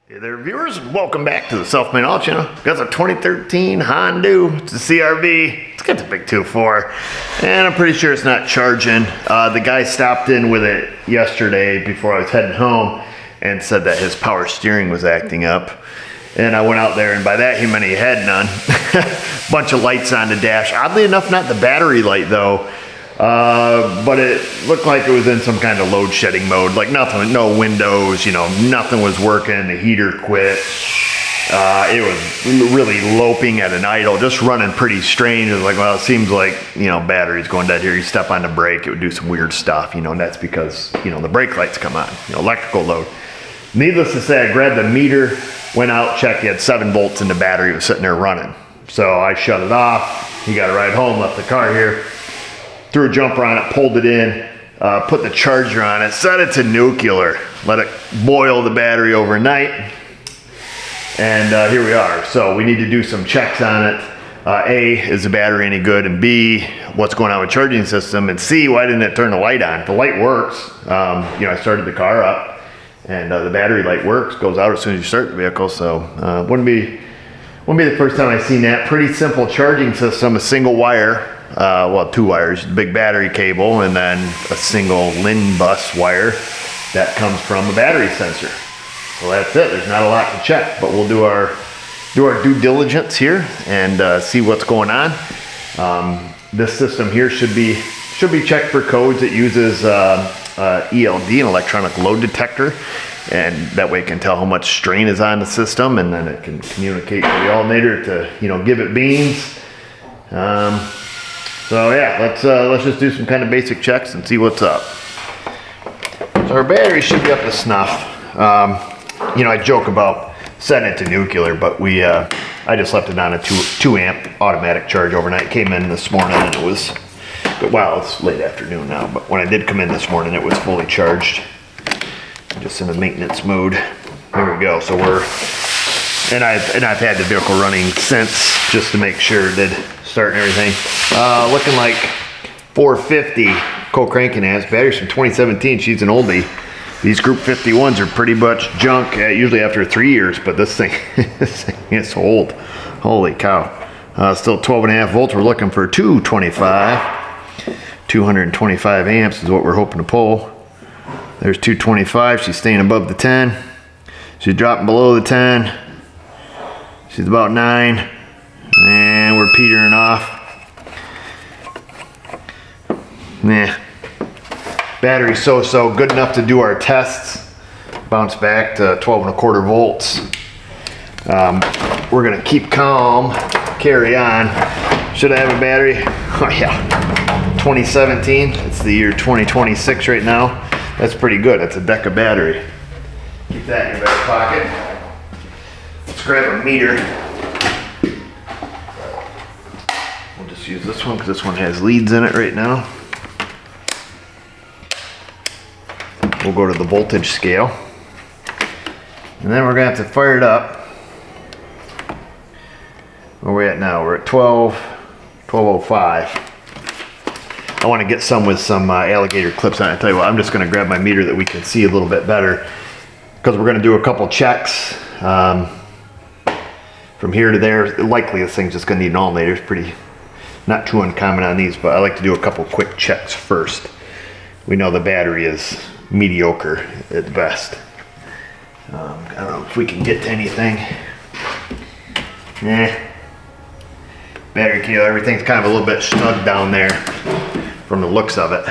Hey there viewers, welcome back to the Self-Made Auto Channel. Got a 2013 Honda, it's a CRV. It's got the big 2.4 and I'm pretty sure it's not charging. The guy stopped in with it yesterday before I was heading home and said that his power steering was acting up. And I went out there and by that he meant he had none. Bunch of lights on the dash. Oddly enough, not the battery light though. But it looked like it was in some kind of load shedding mode, like nothing, no windows, you know, nothing was working, the heater quit. It was really loping at an idle, just running pretty strange. It was like, well, it seems like, you know, battery's going dead here. You step on the brake, it would do some weird stuff, you know, and that's because, you know, the brake lights come on, you know, electrical load. Needless to say, I grabbed the meter, went out, checked, he had 7 volts in the battery, it was sitting there running. So I shut it off, he got a ride home, left the car here. Threw a jumper on it, pulled it in, put the charger on it, set it to nuclear, let it boil the battery overnight, and here we are. So we need to do some checks on it. A, is the battery any good? And B, what's going on with the charging system? And C, why didn't it turn the light on? The light works. You know, I started the car up, and the battery light works, goes out as soon as you start the vehicle. So wouldn't be the first time I've seen that. Pretty simple charging system, a single wire. Well, 2 wires, the big battery cable, and then a single LIN bus wire that comes from a battery sensor. So that's it. There's not a lot to check, but we'll do our due diligence here and see what's going on. This system here should be checked for codes. It uses ELD, an electronic load detector, and that way it can tell how much strain is on the system, and then it can communicate to the alternator to, you know, give it beans. So yeah, let's just do some kind of basic checks and see what's up. So our battery should be up to snuff. You know, I joke about setting it to nuclear, but I just left it on a 2 amp automatic charge overnight. It came in this morning and it was, well, it's late afternoon now, but when I did come in this morning, it was fully charged. Just in the maintenance mode. There we go. So and I've had the vehicle running since just to make sure it did start and everything. Looking like 450 co-cranking amps. Batteries from 2017. She's an oldie. These Group 51s are pretty much junk, usually after 3 years, but this thing is old. Holy cow. Still 12.5 volts. We're looking for 225. 225 amps is what we're hoping to pull. There's 225. She's staying above the 10. She's dropping below the 10. She's about 9. And we're petering off. Nah. Battery so-so, good enough to do our tests. Bounce back to 12.25 volts. We're gonna keep calm, carry on. Should I have a battery? Oh yeah, 2017. It's the year 2026 right now. That's pretty good. That's a deck of battery. Keep that in your back pocket. Let's grab a meter. We'll just use this one because this one has leads in it right now. We'll go to the voltage scale. And then we're going to have to fire it up. Where are we at now? We're at 1205. I want to get some with some alligator clips on it. I tell you what, I'm just going to grab my meter that we can see a little bit better because we're going to do a couple checks from here to there. Likely this thing's just going to need an alternator. It's pretty, not too uncommon on these, but I like to do a couple quick checks first. We know the battery is mediocre at best. I don't know if we can get to anything. Battery key, everything's kind of a little bit snug down there from the looks of it.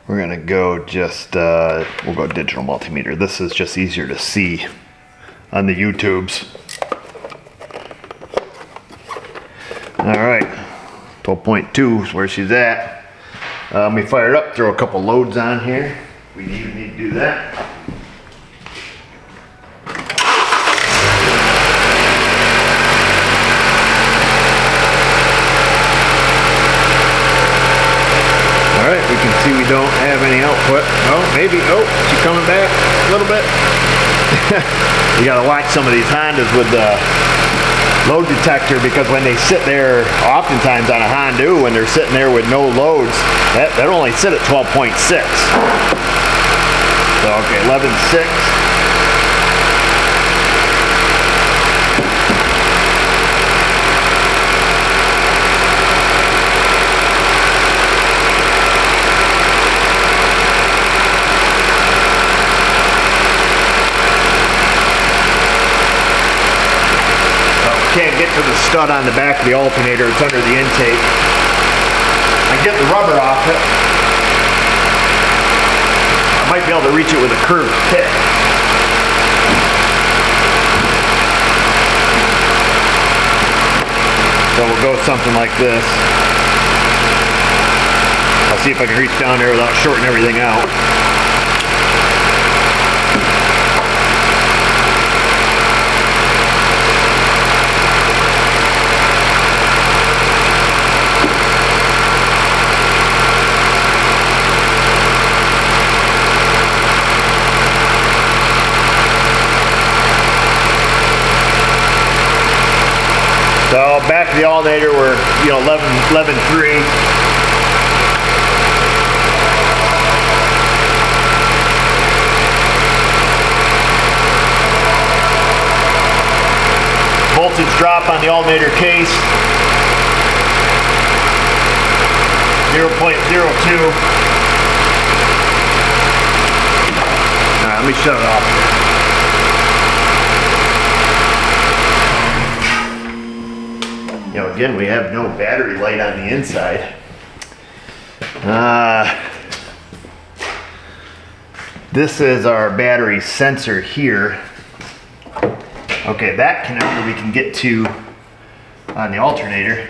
We're gonna go just, we'll go digital multimeter. This is just easier to see on the YouTubes. All right, 12.2 is where she's at. Let me fire it up, throw a couple loads on here. We need to do that. All right, we can see we don't have any output. Oh, maybe, oh, she's coming back a little bit. You gotta watch some of these Hondas with the load detector, because when they sit there, oftentimes on a Honda, when they're sitting there with no loads, that only sit at 12.6. So okay, 11.6. Can't get to the stud on the back of the alternator, it's under the intake. I get the rubber off it. I might be able to reach it with a curved pick. So we'll go something like this. I'll see if I can reach down there without shorting everything out. So back to the alternator, we're 11.3. Voltage drop on the alternator case, 0.02. All right, let me shut it off. Again, we have no battery light on the inside. This is our battery sensor here. Okay, that connector we can get to on the alternator.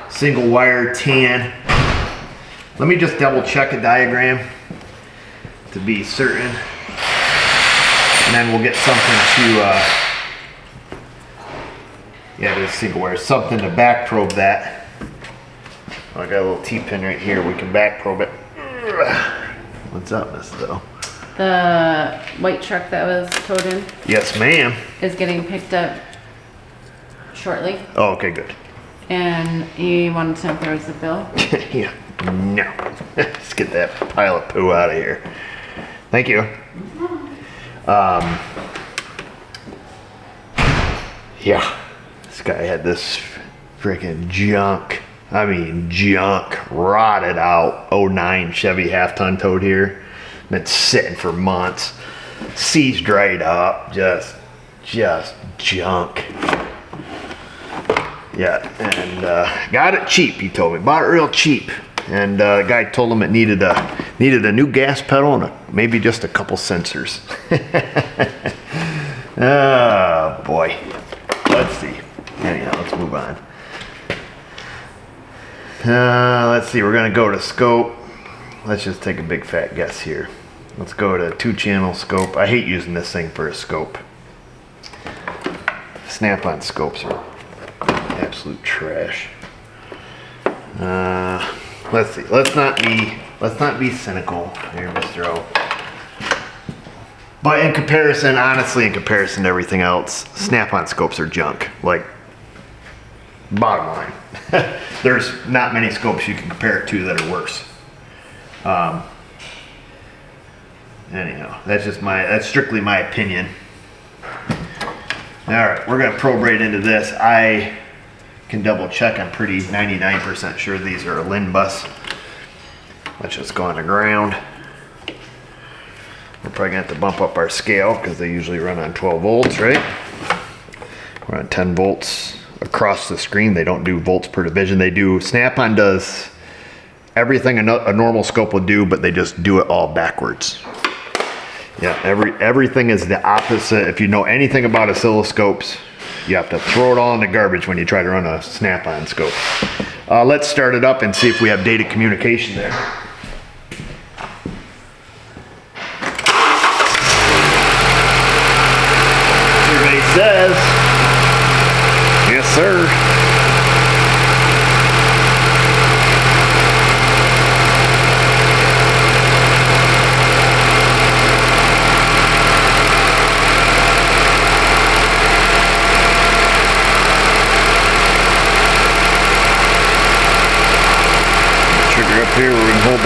Single wire tan. Let me just double check a diagram to be certain. And then we'll get something to, yeah, there's single wire, something to back probe that. I got a little T-pin right here, we can back probe it. What's up, Miss O? The white truck that was towed in? Yes, ma'am. Is getting picked up shortly. Oh, okay, good. And he wanted to know if there was a bill. Yeah, no. Let's get that pile of poo out of here. Thank you. Yeah, this guy had this freaking junk. I mean, junk, rotted out 09 Chevy half-ton towed here. Been sitting for months. Seats dried up, just junk. Yeah, and got it cheap, he told me. Bought it real cheap. And the guy told him it needed a new gas pedal and maybe just a couple sensors. Oh boy. Let's see. Anyhow, let's move on. Let's see, we're gonna go to scope. Let's just take a big fat guess here. Let's go to 2-channel scope. I hate using this thing for a scope. Snap-on scopes are absolute trash. Let's see. Let's not be cynical here, Mr. O. But in comparison, honestly, in comparison to everything else, snap-on scopes are junk. Like, bottom line. There's not many scopes you can compare it to that are worse. Anyhow, that's strictly my opinion. All right, we're gonna probe right into this. I can double check. I'm pretty 99% sure these are a LIN bus. Let's just go on the ground. We're probably gonna have to bump up our scale because they usually run on 12 volts, right? We're on 10 volts across the screen. They don't do volts per division. They do, Snap-on does everything a normal scope will do, but they just do it all backwards. Yeah, everything is the opposite. If you know anything about oscilloscopes, you have to throw it all in the garbage when you try to run a Snap-on scope. Let's start it up and see if we have data communication there. Survey says, yes sir.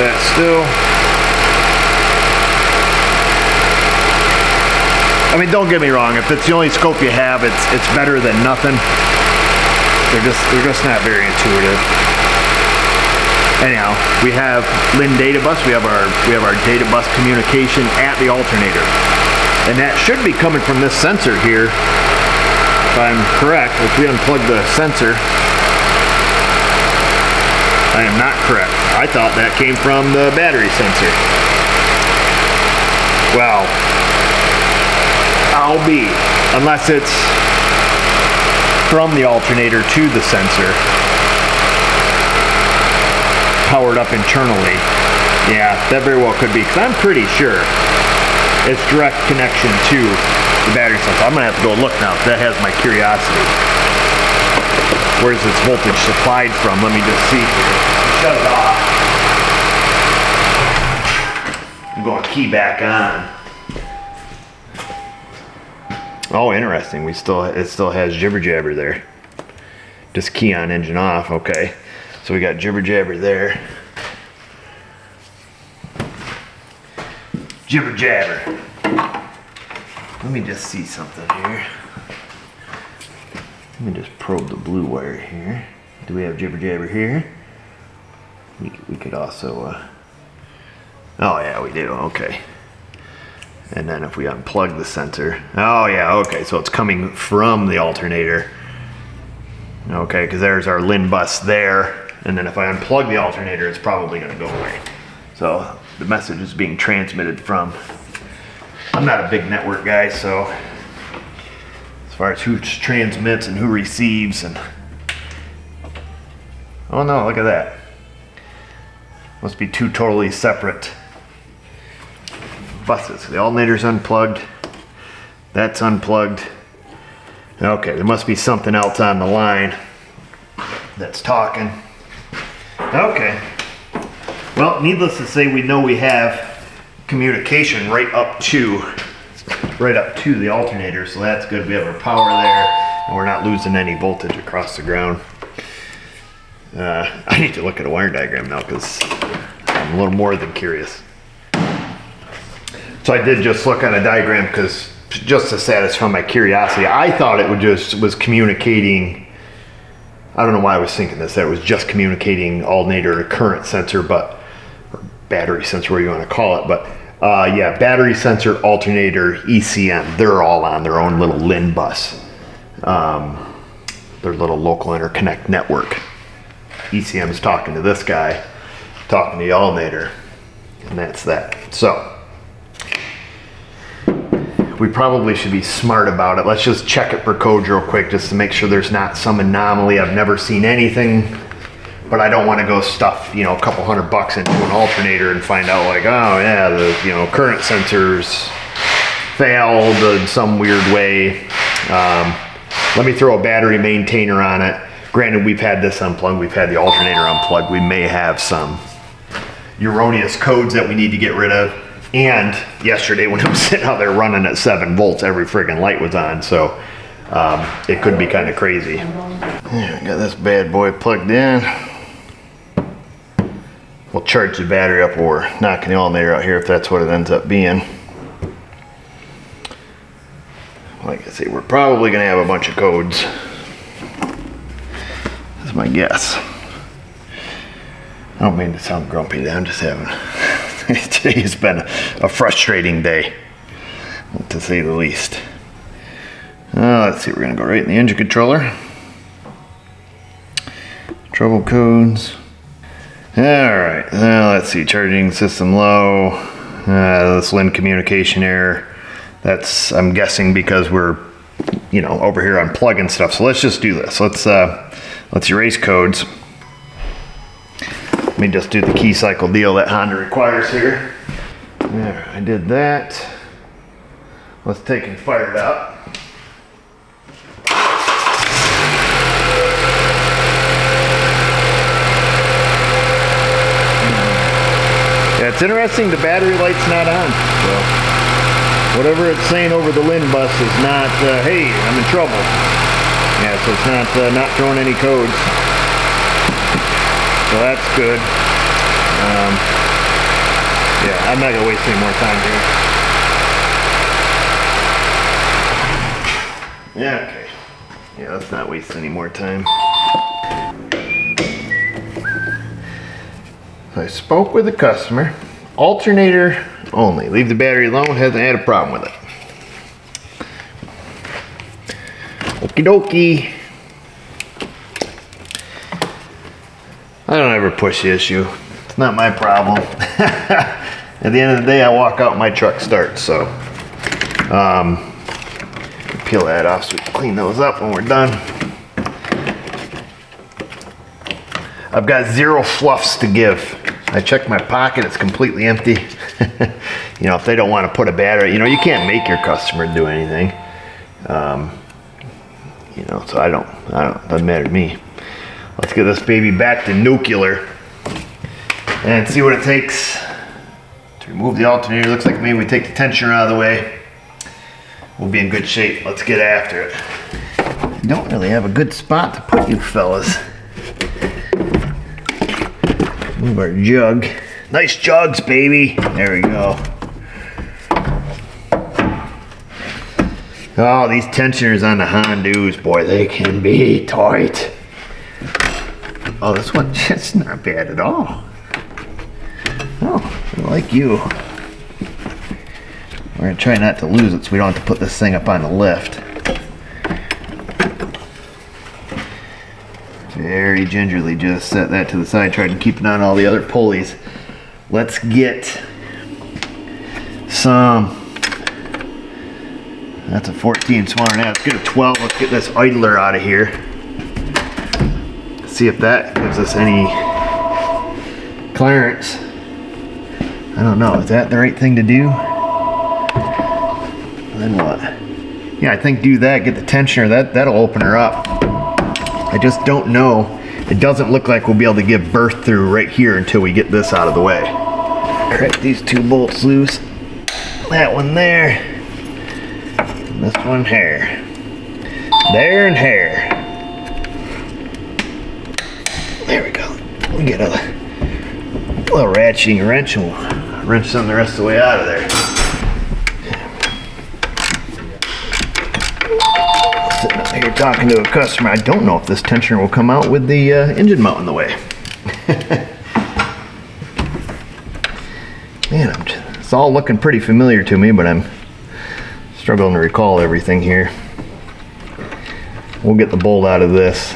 that still. I mean, don't get me wrong. If it's the only scope you have, it's better than nothing. They're just not very intuitive. Anyhow, we have LIN data bus. We have our data bus communication at the alternator, and that should be coming from this sensor here. If I'm correct, if we unplug the sensor, I am not correct. I thought that came from the battery sensor. Well, I'll be, unless it's from the alternator to the sensor, powered up internally. Yeah, that very well could be, because I'm pretty sure it's direct connection to the battery sensor. I'm gonna have to go look now, that has my curiosity. Where's its voltage supplied from? Let me just see here. Shut it off. I'm going key back on. Oh, interesting. It still has jibber jabber there. Just key on, engine off. Okay, so we got jibber jabber there. Jibber jabber. Let me just see something here. Let me just probe the blue wire here. Do we have jibber jabber here? We could also. Oh yeah, we do. Okay. And then if we unplug the sensor, oh yeah, okay, so it's coming from the alternator. Okay, because there's our LIN bus there, and then if I unplug the alternator, it's probably gonna go away. So the message is being transmitted from, I'm not a big network guy, so as far as who transmits and who receives, and oh no, look at that. Must be two totally separate buses. The alternator's unplugged. That's unplugged. Okay, there must be something else on the line that's talking. Okay. Well, needless to say, we know we have communication right up to the alternator, so that's good. We have our power there, and we're not losing any voltage across the ground. I need to look at a wire diagram now, because I'm a little more than curious. So I did just look on a diagram because just to satisfy my curiosity. I thought it was communicating. I don't know why I was thinking this. That it was just communicating alternator to current sensor, or battery sensor, whatever you want to call it. But yeah, battery sensor, alternator, ECM. They're all on their own little LIN bus. Their little local interconnect network. ECM is talking to this guy, talking to the alternator, and that's that. So we probably should be smart about it. Let's just check it for codes real quick, just to make sure there's not some anomaly. I've never seen anything, but I don't want to go stuff, a couple $100 into an alternator and find out like, oh yeah, the current sensors failed in some weird way. Let me throw a battery maintainer on it. Granted, we've had this unplugged, we've had the alternator unplugged. We may have some erroneous codes that we need to get rid of. And yesterday when I was sitting out there running at 7 volts, every friggin' light was on. So it could be kind of crazy. Yeah, I got this bad boy plugged in. We'll charge the battery up or knocking the alternator out here if that's what it ends up being. Like I say, we're probably gonna have a bunch of codes. That's my guess. I don't mean to sound grumpy, I'm just having, today's been a frustrating day, to say the least. Let's see, we're gonna go right in the engine controller. Trouble codes. All right, let's see, charging system low. This LIN communication error. That's, I'm guessing because we're, over here unplugging stuff. So let's just do this. Let's erase codes. Let me just do the key cycle deal that Honda requires here. There, I did that. Let's take and fire it up. Yeah, it's interesting the battery light's not on. So whatever it's saying over the LIN bus is not, hey, I'm in trouble. Yeah, so it's not throwing any codes. So that's good. Yeah, I'm not gonna waste any more time here. Yeah, okay. Yeah, let's not waste any more time. So I spoke with the customer. Alternator only. Leave the battery alone, hasn't had a problem with it. Okie dokie. I don't ever push the issue. It's not my problem. At the end of the day, I walk out and my truck starts, so. Peel that off so we can clean those up when we're done. I've got 0 fluffs to give. I checked my pocket, it's completely empty. You know, if they don't want to put a battery, you know, you can't make your customer do anything. You know, so doesn't matter to me. Let's get this baby back to nuclear and see what it takes to remove the alternator. Looks like maybe we take the tensioner out of the way. We'll be in good shape. Let's get after it. I don't really have a good spot to put you fellas. Move our jug. Nice jugs, baby. There we go. Oh, these tensioners on the Hondas, boy, they can be tight. Oh, this one, it's not bad at all. Oh, I like you. We're gonna try not to lose it so we don't have to put this thing up on the lift. Very gingerly just set that to the side, try to keep it on all the other pulleys. Let's get some, that's a 14 smaller now. Let's get a 12, let's get this idler out of here. See if that gives us any clearance. I don't know, is that the right thing to do? Then what? Yeah, I think do that, get the tensioner, that'll open her up. I just don't know. It doesn't look like we'll be able to give birth through right here until we get this out of the way. Crack these 2 bolts loose. That one there. And this one here. There and here. There we go. We get a little ratcheting wrench and we'll wrench some the rest of the way out of there. Sitting up here talking to a customer. I don't know if this tensioner will come out with the engine mount in the way. Man, it's all looking pretty familiar to me, but I'm struggling to recall everything here. We'll get the bolt out of this.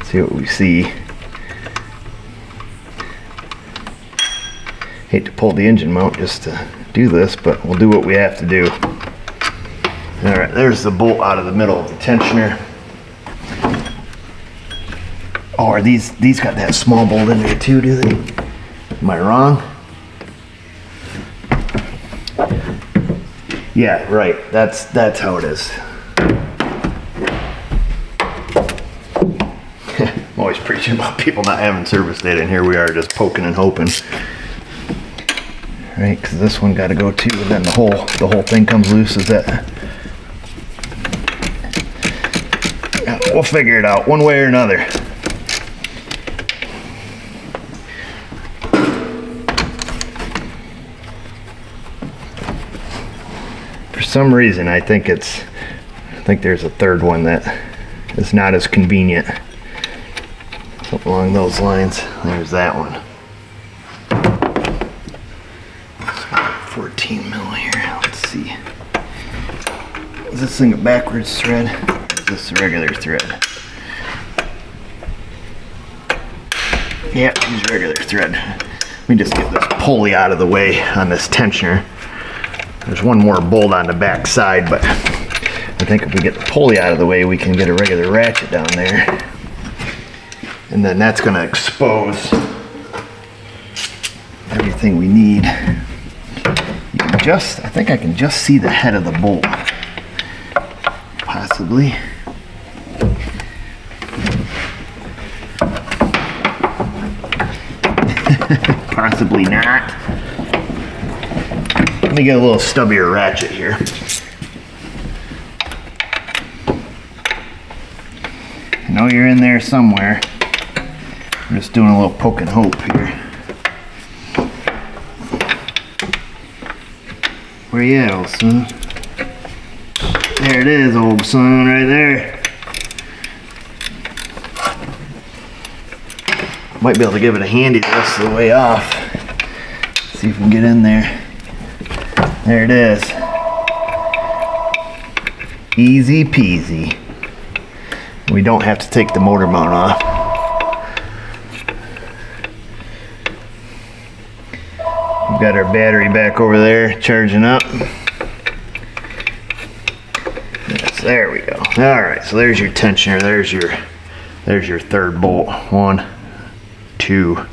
See what we see. Hate to pull the engine mount just to do this, but we'll do what we have to do. All right, there's the bolt out of the middle of the tensioner. Oh, are these got that small bolt in there too, do they? Am I wrong? Yeah, right, that's how it is. I'm always preaching about people not having service data, and here we are just poking and hoping. Right, because this one got to go too, and then the whole thing comes loose. Is that? Yeah, we'll figure it out one way or another. For some reason, I think there's a third one that is not as convenient. Something along those lines. There's that one. 14 mil here. Let's see. Is this thing a backwards thread? Or is this a regular thread? Yeah, use regular thread. Let me just get this pulley out of the way on this tensioner. There's one more bolt on the back side, but I think if we get the pulley out of the way, we can get a regular ratchet down there. And then that's going to expose everything we need. I think I can just see the head of the bolt. Possibly. Possibly not. Let me get a little stubbier ratchet here. know you're in there somewhere. I'm just doing a little poke and hope here. Where you at, old son? There it is, old son, right there. Might be able to give it a handy the rest of the way off. See if we can get in there. There it is. Easy peasy. We don't have to take the motor mount off. We've got our battery back over there charging up. Yes, there we go. All right, so there's your tensioner. There's your third bolt. 1, 2,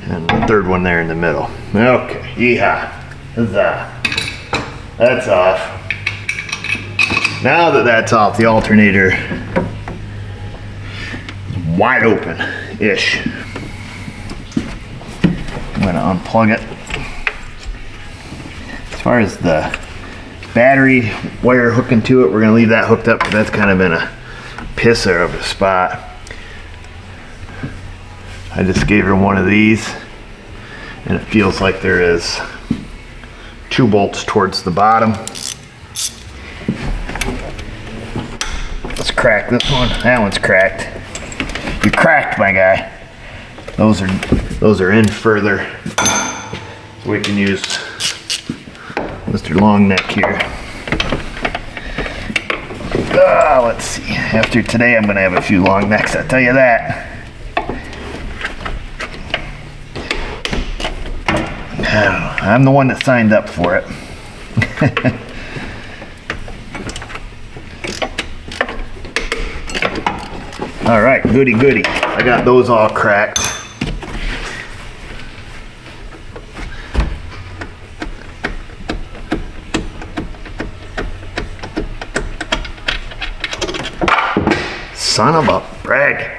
and the third one there in the middle. Okay, yeehaw. Huzzah. That's off. Now that that's off, the alternator is wide open-ish. I'm gonna unplug it. As far as the battery wire hooking to it, we're gonna leave that hooked up because that's kind of in a pisser of a spot. I just gave her one of these and it feels like there is 2 bolts towards the bottom. Let's crack this one. That one's cracked. You're cracked, my guy. Those are in further. So we can use Mr. Long Neck here. Let's see. After today, I'm gonna have a few long necks, I'll tell you that. I'm the one that signed up for it. All right, goody goody. I got those all cracked. Son of a brag.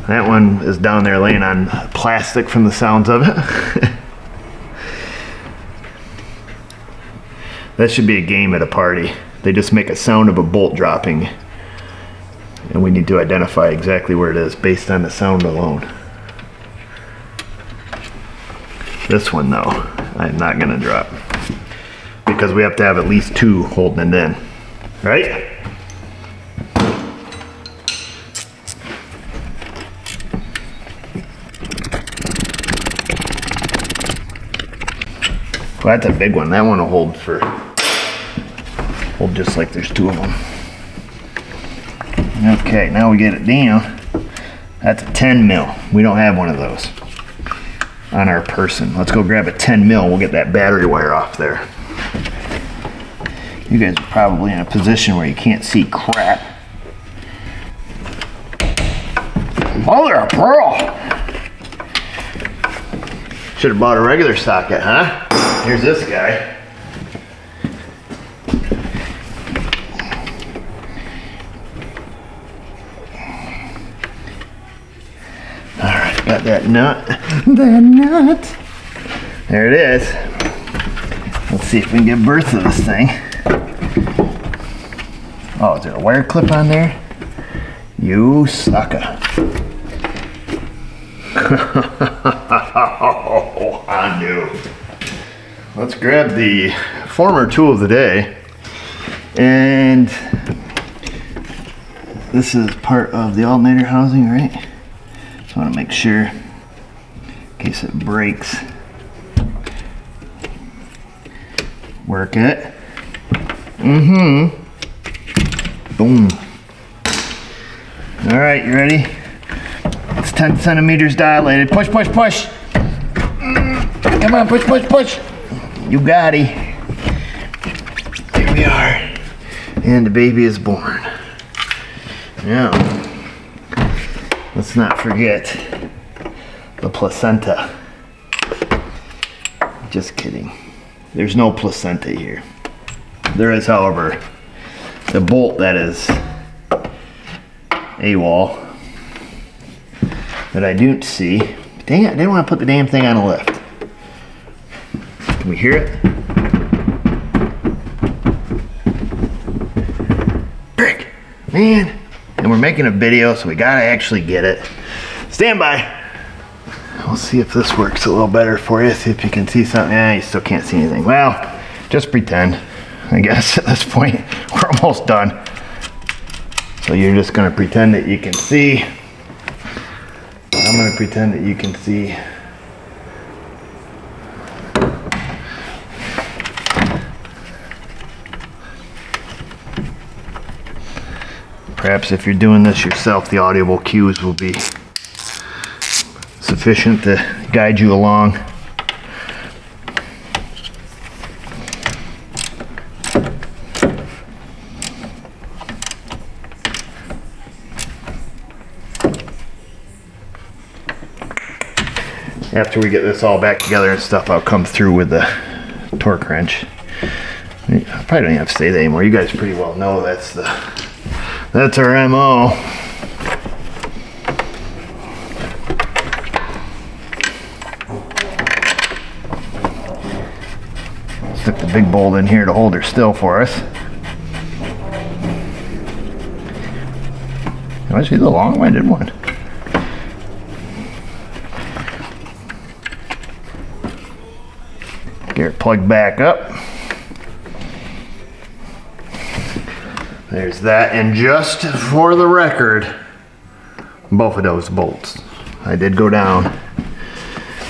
That one is down there laying on plastic from the sounds of it. That should be a game at a party. They just make a sound of a bolt dropping. And we need to identify exactly where it is based on the sound alone. This one though, I'm not gonna drop. Because we have to have at least 2 holding it in. Right? Well, that's a big one. That one will hold just like there's 2 of them. Okay, now we get it down. That's a 10 mil. We don't have one of those on our person. Let's go grab a 10 mil. We'll get that battery wire off there. You guys are probably in a position where you can't see crap. Mother of pearl! Should have bought a regular socket, huh? Here's this guy. Alright, got that nut. That nut. There it is. Let's see if we can get birth of this thing. Oh, is there a wire clip on there? You sucker. Oh, I knew. Let's grab the former tool of the day, and this is part of the alternator housing, right? Just want to make sure in case it breaks. Work it. Boom. All right, you ready? It's 10 centimeters dilated. Push, push, push. Come on, push, push, push. You got it. Here we are. And the baby is born. Now, let's not forget the placenta. Just kidding. There's no placenta here. There is, however, the bolt that is AWOL that I don't see. Dang it, I didn't want to put the damn thing on a lift. Can we hear it? Frick! Man, and we're making a video, so we gotta actually get it. Stand by. We'll see if this works a little better for you. See if you can see something. Yeah, you still can't see anything. Well, just pretend, I guess at this point. We're almost done. So you're just gonna pretend that you can see. I'm gonna pretend that you can see. Perhaps if you're doing this yourself, the audible cues will be sufficient to guide you along. After we get this all back together and stuff, I'll come through with the torque wrench. I probably don't even have to say that anymore. You guys pretty well know that's our MO. Stick the big bolt in here to hold her still for us. Can I see the long-winded one? Get her plugged back up. There's that, and just for the record, both of those bolts, I did go down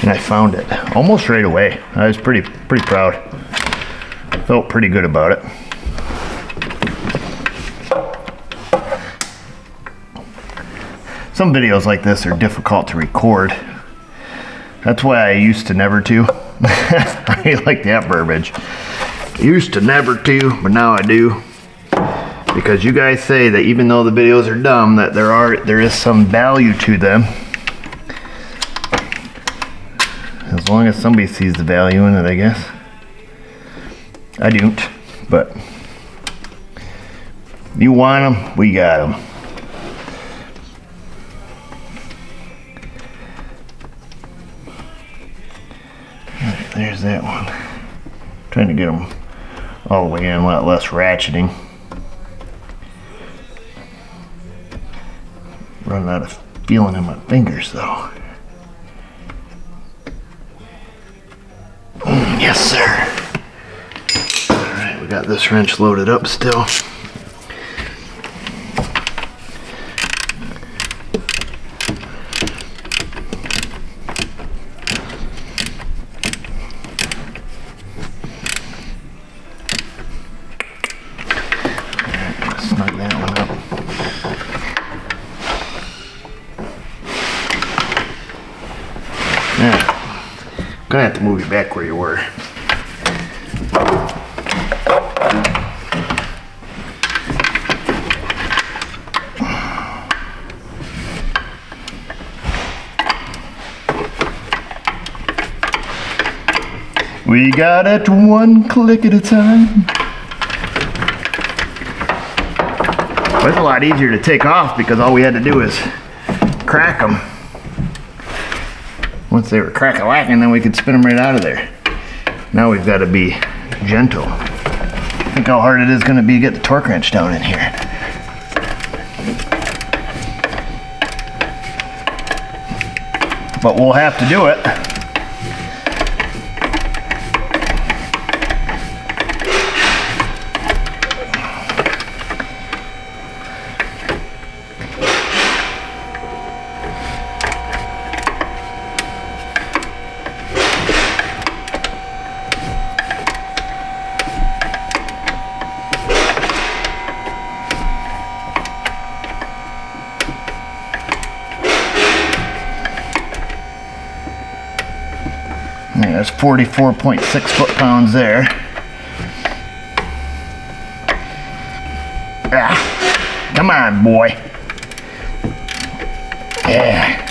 and I found it almost right away. I was pretty proud. Felt pretty good about it. Some videos like this are difficult to record. That's why I used to never to. I like that verbiage. Used to never to, but now I do. Because you guys say that even though the videos are dumb, that there is some value to them. As long as somebody sees the value in it, I guess. I don't, but you want them, we got them. Alright, there's that one. Trying to get them all the way in, a lot less ratcheting. Running out of feeling in my fingers though. Yes, sir. Alright, we got this wrench loaded up still. Alright, snug that one up. Yeah. Gonna have to move you back where you were. We got it one click at a time. Well, it's a lot easier to take off because all we had to do is crack them. Once they were crack-a-lacking, then we could spin them right out of there. Now we've got to be gentle. Think how hard it is going to be to get the torque wrench down in here. But we'll have to do it. Yeah, that's 44.6 foot-pounds there. Ah, come on, boy. Yeah.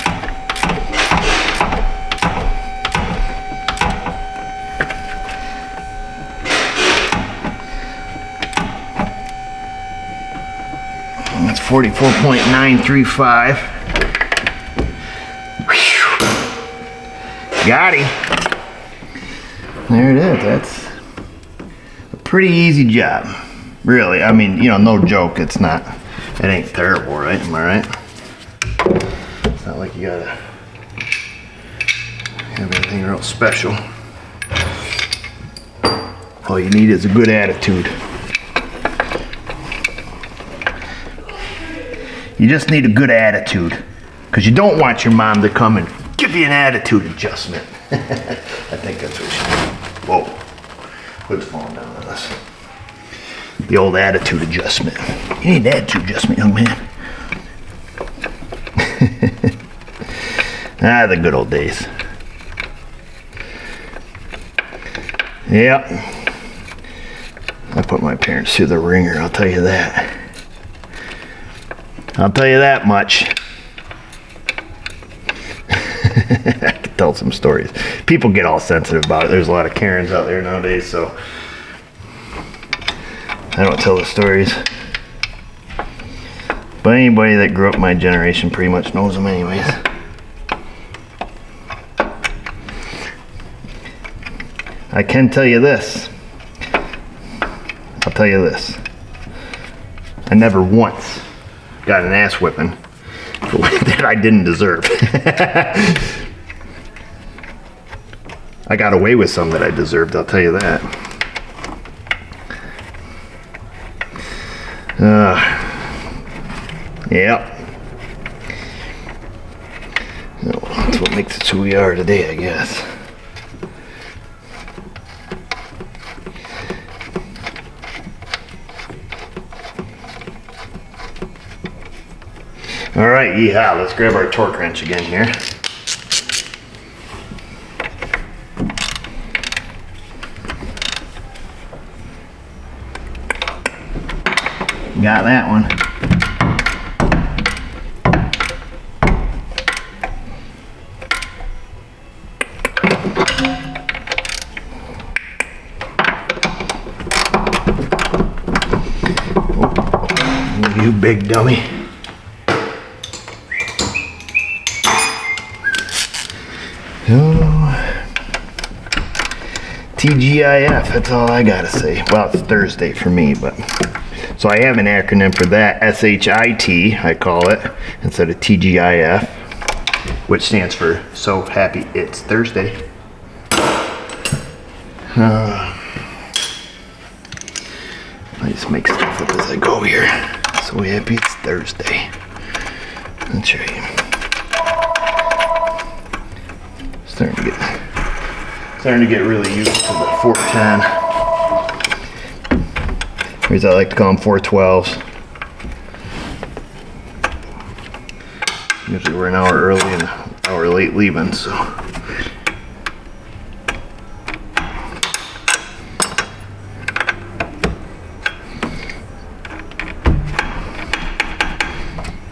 That's 44.935. Got him. There it is. That's a pretty easy job. Really, I mean, you know, no joke, it's not It ain't terrible, right? Am I right? It's not like you gotta have anything real special. All you need is a good attitude. You just need a good attitude. Because you don't want your mom to come and give you an attitude adjustment. I think that's what she did. Whoa. Hood's falling down on us. The old attitude adjustment. You need an attitude adjustment, young man. The good old days. Yep. I put my parents through the ringer, I'll tell you that. I'll tell you that much. I could tell some stories. People get all sensitive about it. There's a lot of Karens out there nowadays, so I don't tell the stories. But anybody that grew up my generation pretty much knows them anyways. I can tell you this. I'll tell you this. I never once got an ass whipping that I didn't deserve. I got away with some that I deserved, I'll tell you that. Yep. That's what makes us who we are today, I guess. All right, yeehaw, let's grab our torque wrench again here. Got that one. Oh, you big dummy. TGIF, that's all I gotta say. Well, it's Thursday for me, but so I have an acronym for that, SHIT, I call it, instead of TGIF, which stands for So Happy It's Thursday. I just make stuff up as I go here. So happy it's Thursday. That's right. Starting to get really used to the 410. Or as I like to call them, 412s. Usually we're an hour early and an hour late leaving, so.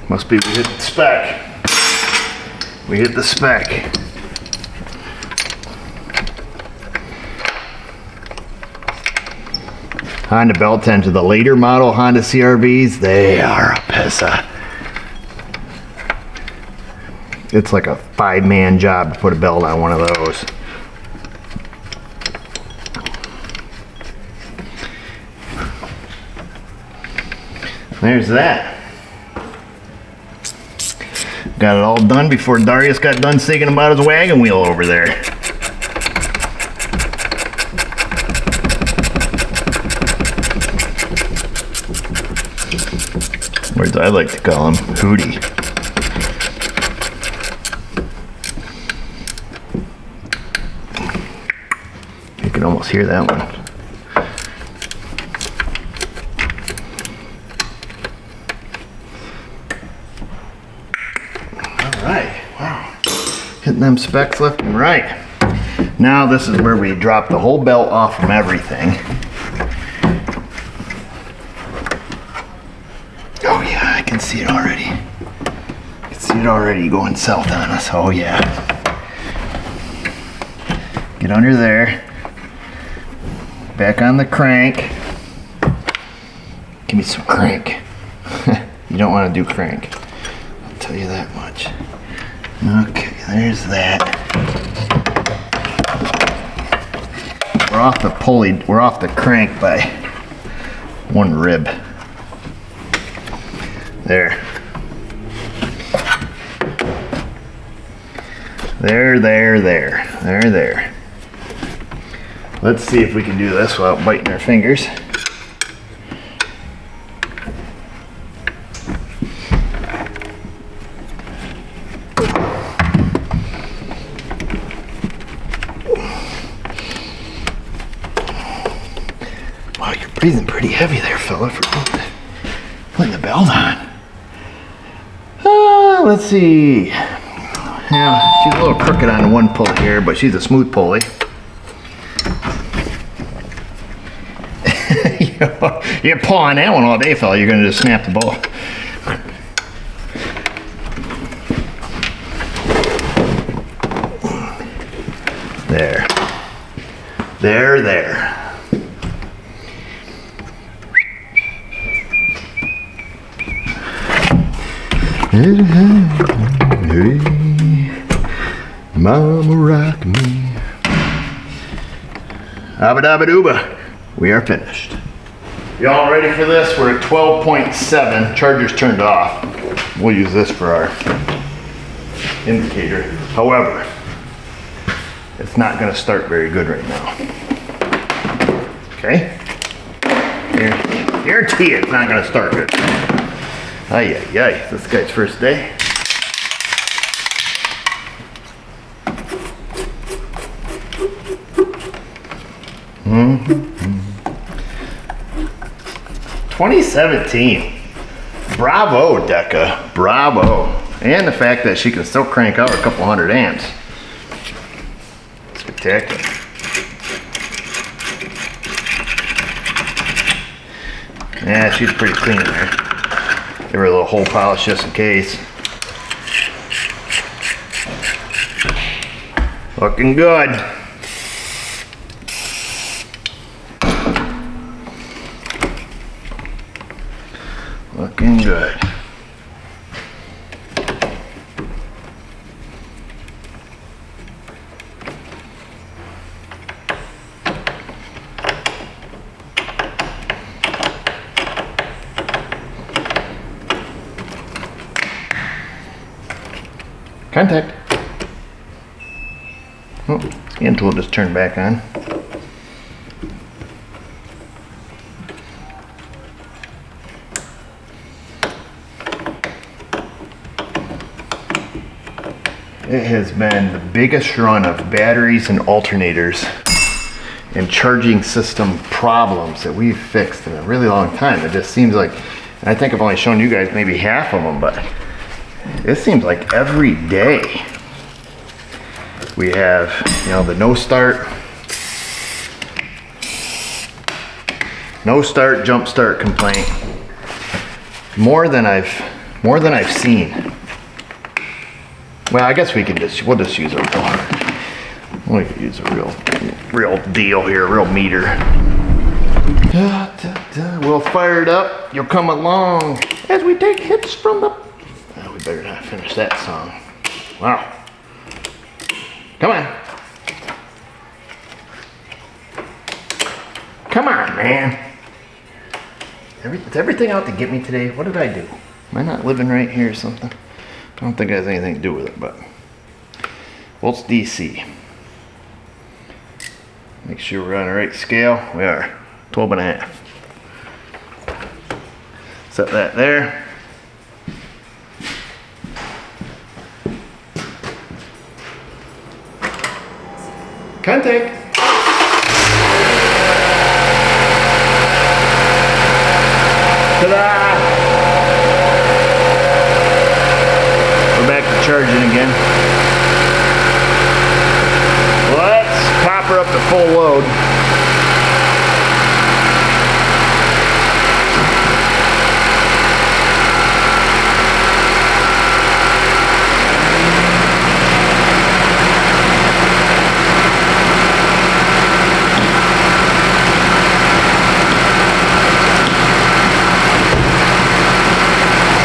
Must be we hit the spec. We hit the spec. Honda belt ends, the later model Honda CRVs, they are a pissa. It's like a 5-man job to put a belt on one of those. There's that. Got it all done before Darius got done thinking about his wagon wheel over there. Or as I like to call him, Hootie. You can almost hear that one. Alright, wow. Hitting them specs left and right. Now this is where we drop the whole belt off from everything. Oh yeah, I can see it already. I can see it already going south on us. Oh yeah. Get under there. Back on the crank. Give me some crank. You don't want to do crank. I'll tell you that much. Okay, there's that. We're off the pulley. We're off the crank by one rib. There. There. Let's see if we can do this without biting our fingers. Wow, you're breathing pretty heavy there, fella, for putting the belt on. Let's see. Yeah, she's a little crooked on one pulley here, but she's a smooth pulley. You pull on that one all day, fella, you're gonna just snap the bolt. There. Hey, mama rock me. Abba dabba dooba. We are finished. Y'all ready for this? We're at 12.7. Charger's turned off. We'll use this for our indicator. However, it's not going to start very good right now. Okay? Guarantee it's not going to start good. Ay, this guy's first day. Mm-hmm. 2017. Bravo, Deca. Bravo. And the fact that she can still crank out a couple hundred amps. Spectacular. Yeah, she's pretty clean in there. Give her a little hole polish just in case. Looking good. Looking good. Contact. Oh, scan tool just turned back on. It has been the biggest run of batteries and alternators and charging system problems that we've fixed in a really long time. It just seems like, and I think I've only shown you guys maybe half of them, but it seems like every day we have, the no start, jump start complaint. More than I've seen. Well, I guess we'll just use we could use a real deal here, a real meter. We'll fire it up. You'll come along as we take hits from the. Oh, we better not finish that song. Wow. Come on. Come on, man. Is everything out to get me today? What did I do? Am I not living right here or something? I don't think it has anything to do with it, but volts DC. Make sure we're on the right scale. We are 12 and a half. Set that there. Contact. Ta-da! Charging again. Let's pop her up to full load.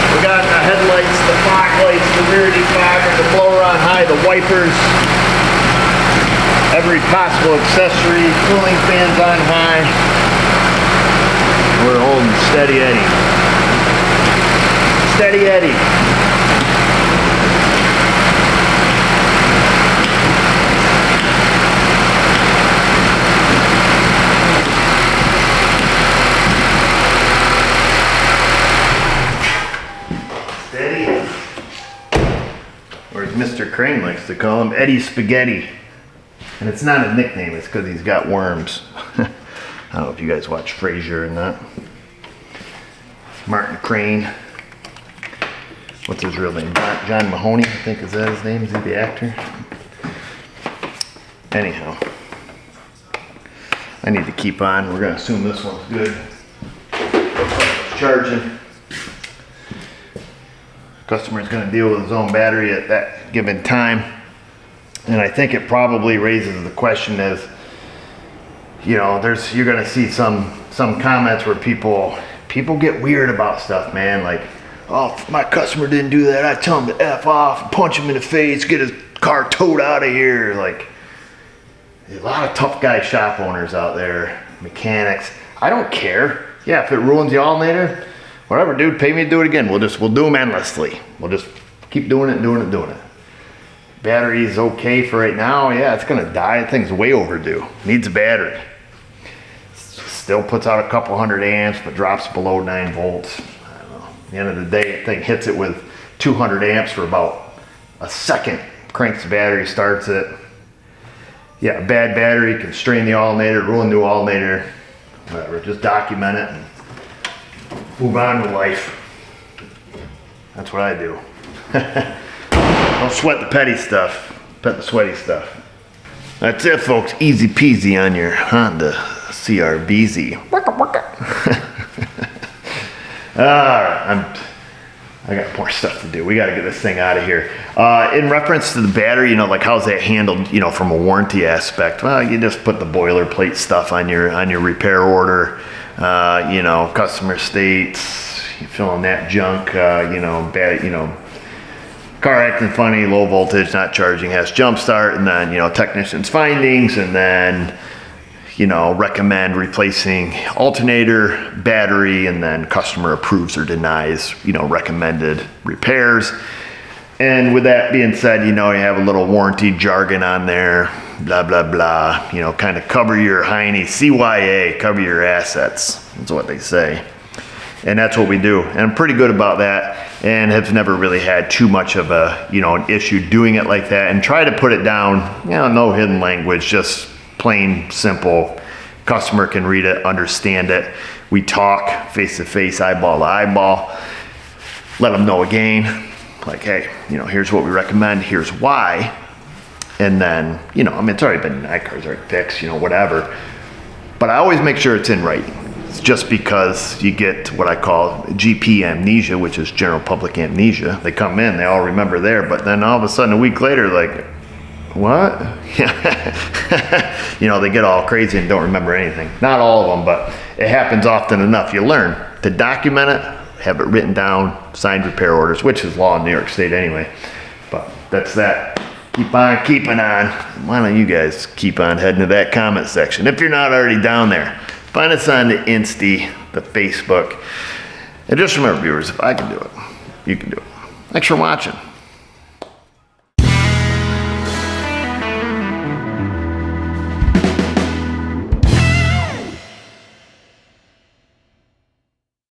We got the headlights, the fog lights, the rear defogger, the blower on high, the wipers, every possible accessory, cooling fans on high. We're holding steady Eddie. Steady Eddie. Steady. Or as Mr. Crane likes to call him, Eddie Spaghetti. And it's not a nickname, it's because he's got worms. I don't know if you guys watch Frasier or not. Martin Crane. What's his real name? John Mahoney, I think, is that his name? Is he the actor? Anyhow. I need to keep on. We're going to assume this one's good. It's charging. Customer's going to deal with his own battery at that given time. And I think it probably raises the question as, you know, you're going to see some comments where people get weird about stuff, man. Like, oh, if my customer didn't do that, I tell him to F off, punch him in the face, get his car towed out of here. Like, a lot of tough guy shop owners out there, mechanics. I don't care. Yeah, if it ruins the alternator, whatever, dude, pay me to do it again. We'll do them endlessly. We'll just keep doing it. Battery's okay for right now. Yeah, it's gonna die. The thing's way overdue. Needs a battery. Still puts out a couple hundred amps, but drops below 9 volts. I don't know. At the end of the day, the thing hits it with 200 amps for about a second. Cranks the battery, starts it. Yeah, a bad battery can strain the alternator, ruin the alternator, whatever. Just document it and move on with life. That's what I do. Don't sweat the petty stuff, pet the sweaty stuff. That's it, folks. Easy peasy on your Honda CRV. Alright, I got more stuff to do. We got to get this thing out of here. In reference to the battery, you know, like how's that handled, you know, from a warranty aspect? Well, you just put the boilerplate stuff on your repair order. You know, customer states, you fill in that junk. Car acting funny, low voltage, not charging, has jump start, and then, you know, technician's findings, and then, you know, recommend replacing alternator, battery, and then customer approves or denies, you know, recommended repairs. And with that being said, you know, you have a little warranty jargon on there, blah, blah, blah, you know, kind of cover your hiney, CYA, cover your assets. That's what they say. And that's what we do. And I'm pretty good about that and have never really had too much of a, you know, an issue doing it like that, and try to put it down, you know, no hidden language, just plain simple. Customer can read it, understand it. We talk face to face, eyeball to eyeball. Let them know again, like, hey, you know, here's what we recommend, here's why. And then, you know, I mean, it's already been, that car's already fixed, you know, whatever. But I always make sure it's in writing. It's just because you get what I call GP amnesia, which is general public amnesia. They come in, they all remember there, but then all of a sudden a week later, like, what? You know, they get all crazy and don't remember anything. Not all of them, but it happens often enough. You learn to document it, have it written down, signed repair orders, which is law in New York State anyway. But that's that. Keep on keeping on. Why don't you guys keep on heading to that comment section if you're not already down there. Find us on the Insta, the Facebook. And just remember, viewers, if I can do it, you can do it. Thanks for watching.